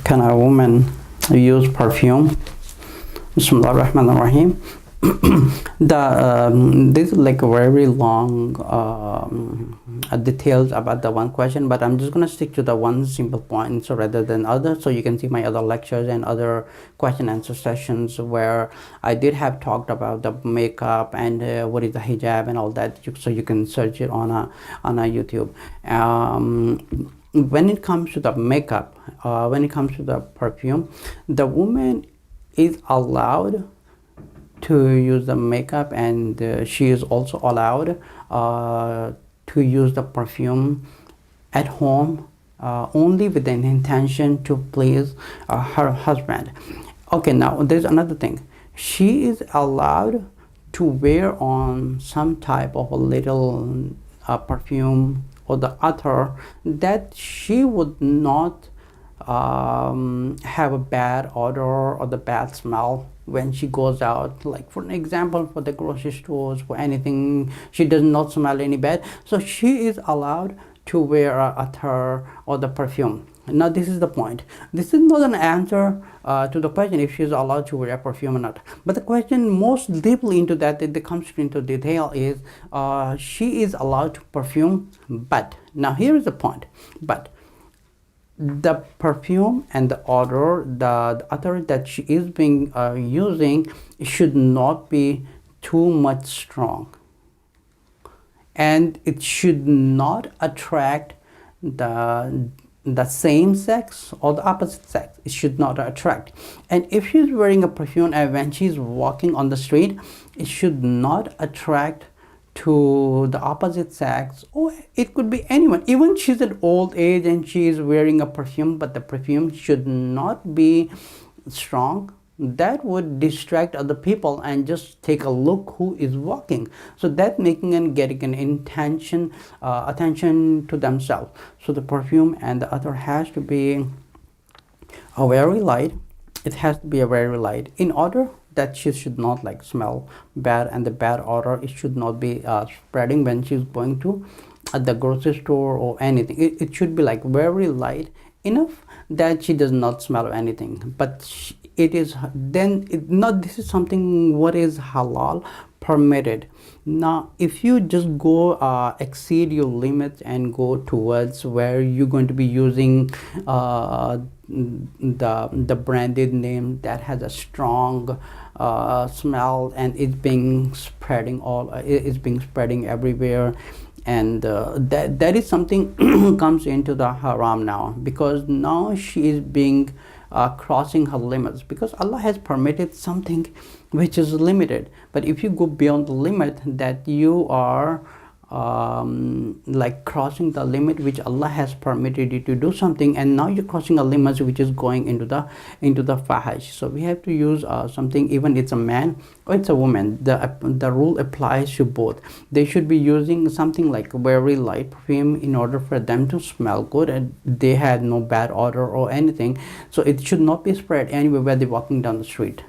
Can a woman use perfume? Bismillahirrahmanirrahim. This is like a very long details about the one question, but I'm just gonna stick to the one simple point, so rather than others, so you can see my other lectures and other question answer sessions where I did have talked about the makeup and what is the hijab and all that, so you can search it on a YouTube. When it comes to the makeup, when it comes to the perfume, the woman is allowed to use the makeup, and she is also allowed to use the perfume at home, only with an intention to please her husband. Okay, now there's another thing. She is allowed to wear on some type of a little perfume or the attar that she would not have a bad odor or the bad smell when she goes out, like for an example, for the grocery stores, for anything, she does not smell any bad, so she is allowed to wear a attar or the perfume. Now this is the point. This is not an answer to the question if she is allowed to wear a perfume or not, but the question most deeply into that, it comes into detail, is she is allowed to perfume, but now here is the point, but the perfume and the odor, the attar that she is being using should not be too much strong, and it should not attract the same sex or the opposite sex. It should not attract. And if she's wearing a perfume and when she's walking on the street, it should not attract to the opposite sex, or it could be anyone. Even she's at old age and she is wearing a perfume, but the perfume should not be strong. That would distract other people and just take a look who is walking, so that making and getting an attention to themselves. So the perfume and the other has to be a very light. It has to be a very light in order that she should not like smell bad, and the bad odor, it should not be spreading when she's going to the grocery store or anything. It should be like very light enough that she does not smell anything, but it is then not, this is something what is halal permitted. Now if you just go exceed your limits and go towards where you're going to be using the branded name that has a strong smell, and it's being spreading everywhere, and that is something comes into the haram now, because now she is being crossing her limits, because Allah has permitted something which is limited. But if you go beyond the limit, that you are like crossing the limit which Allah has permitted you to do something, and now you're crossing a limit which is going into the fahish. So we have to use something, even it's a man or it's a woman, the rule applies to both. They should be using something like very light perfume in order for them to smell good, and they had no bad odor or anything, so it should not be spread anywhere where they're walking down the street.